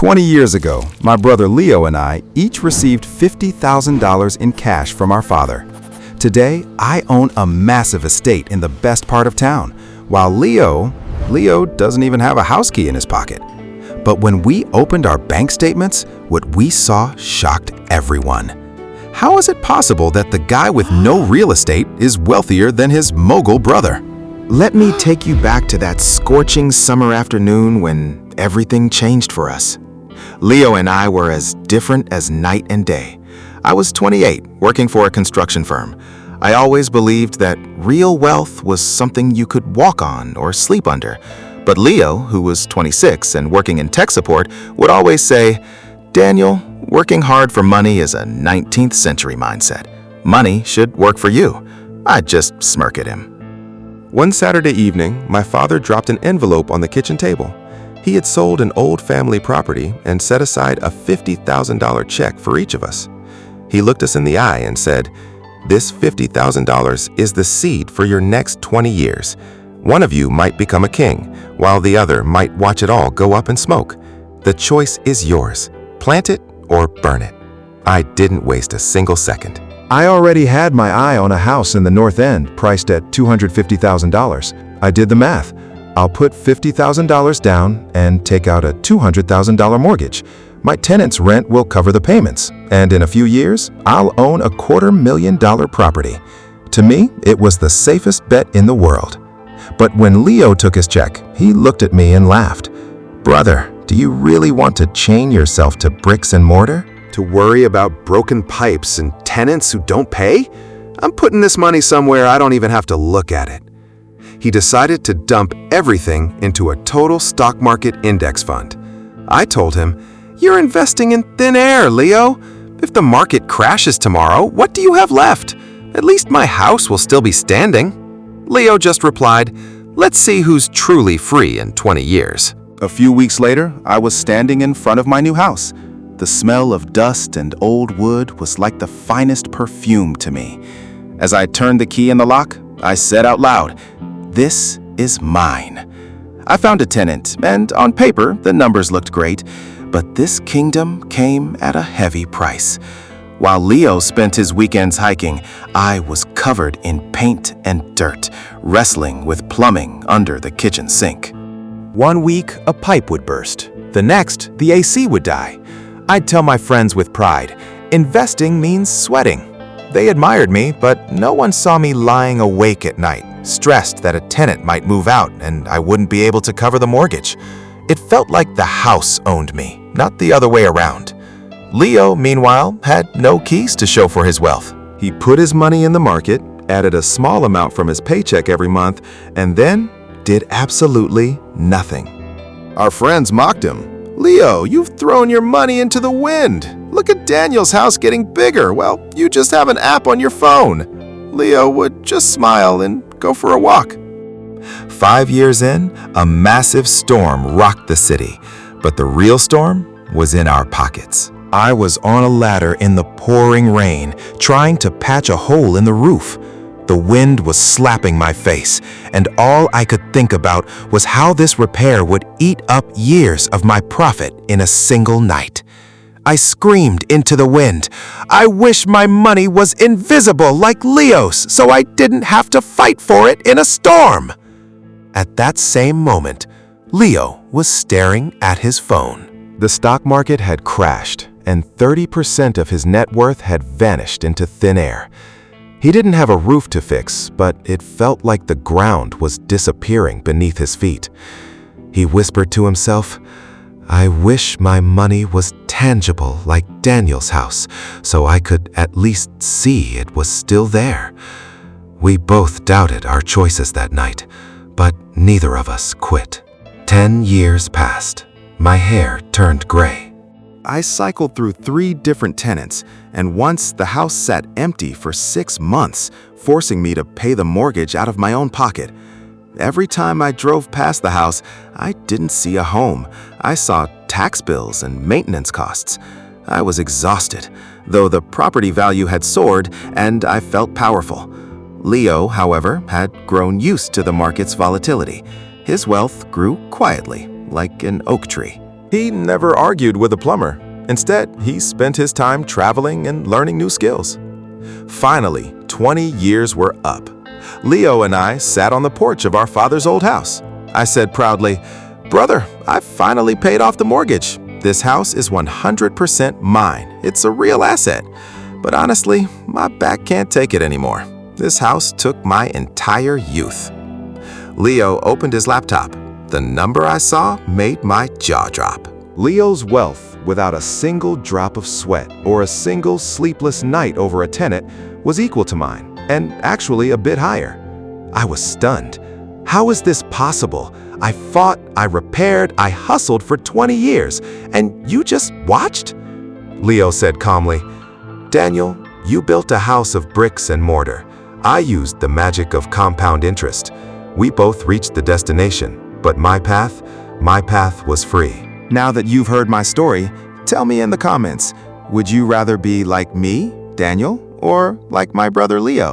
20 years ago, my brother Leo and I each received $50,000 in cash from our father. Today, I own a massive estate in the best part of town, while Leo doesn't even have a house key in his pocket. But when we opened our bank statements, what we saw shocked everyone. How is it possible that the guy with no real estate is wealthier than his mogul brother? Let me take you back to that scorching summer afternoon when everything changed for us. Leo and I were as different as night and day. I was 28, working for a construction firm. I always believed that real wealth was something you could walk on or sleep under. But Leo, who was 26 and working in tech support, would always say, "Daniel, working hard for money is a 19th century mindset. Money should work for you." I'd just smirk at him. One Saturday evening, my father dropped an envelope on the kitchen table. He had sold an old family property and set aside a $50,000 check for each of us. He looked us in the eye and said, "This $50,000 is the seed for your next 20 years. One of you might become a king, while the other might watch it all go up in smoke. The choice is yours. Plant it or burn it." I didn't waste a single second. I already had my eye on a house in the North End priced at $250,000. I did the math. I'll put $50,000 down and take out a $200,000 mortgage. My tenants' rent will cover the payments, and in a few years, I'll own a $250,000 property. To me, it was the safest bet in the world. But when Leo took his check, he looked at me and laughed. "Brother, do you really want to chain yourself to bricks and mortar? To worry about broken pipes and tenants who don't pay? I'm putting this money somewhere I don't even have to look at it." He decided to dump everything into a total stock market index fund. I told him, "You're investing in thin air, Leo. If the market crashes tomorrow, what do you have left? At least my house will still be standing." Leo just replied, "Let's see who's truly free in 20 years. A few weeks later, I was standing in front of my new house. The smell of dust and old wood was like the finest perfume to me. As I turned the key in the lock, I said out loud, "This is mine." I found a tenant, and on paper, the numbers looked great, but this kingdom came at a heavy price. While Leo spent his weekends hiking, I was covered in paint and dirt, wrestling with plumbing under the kitchen sink. One week, a pipe would burst. The next, the AC would die. I'd tell my friends with pride, investing means sweating. They admired me, but no one saw me lying awake at night, stressed that a tenant might move out and I wouldn't be able to cover the mortgage. It felt like the house owned me, not the other way around. Leo, meanwhile, had no keys to show for his wealth. He put his money in the market, added a small amount from his paycheck every month, and then did absolutely nothing. Our friends mocked him. "Leo, you've thrown your money into the wind. Look at Daniel's house getting bigger. Well, you just have an app on your phone." Leo would just smile and go for a walk. 5 years in, a massive storm rocked the city, but the real storm was in our pockets. I was on a ladder in the pouring rain, trying to patch a hole in the roof. The wind was slapping my face, and all I could think about was how this repair would eat up years of my profit in a single night. I screamed into the wind, "I wish my money was invisible like Leo's so I didn't have to fight for it in a storm." At that same moment, Leo was staring at his phone. The stock market had crashed, and 30% of his net worth had vanished into thin air. He didn't have a roof to fix, but it felt like the ground was disappearing beneath his feet. He whispered to himself, "I wish my money was tangible like Daniel's house, so I could at least see it was still there." We both doubted our choices that night, but neither of us quit. 10 years passed. My hair turned gray. I cycled through 3 different tenants, and once the house sat empty for 6 months, forcing me to pay the mortgage out of my own pocket. Every time I drove past the house, I didn't see a home. I saw tax bills and maintenance costs. I was exhausted, though the property value had soared and I felt powerful. Leo, however, had grown used to the market's volatility. His wealth grew quietly, like an oak tree. He never argued with a plumber. Instead, he spent his time traveling and learning new skills. Finally, 20 years were up. Leo and I sat on the porch of our father's old house. I said proudly, "Brother, I finally paid off the mortgage. This house is 100% mine. It's a real asset. But honestly, my back can't take it anymore. This house took my entire youth." Leo opened his laptop. The number I saw made my jaw drop. Leo's wealth, without a single drop of sweat or a single sleepless night over a tenant, was equal to mine, and actually a bit higher. I was stunned. How is this possible? I fought, I repaired, I hustled for 20 years, and you just watched? Leo said calmly, "Daniel, you built a house of bricks and mortar. I used the magic of compound interest. We both reached the destination, but my path was free." Now that you've heard my story, tell me in the comments, would you rather be like me, Daniel, or like my brother Leo?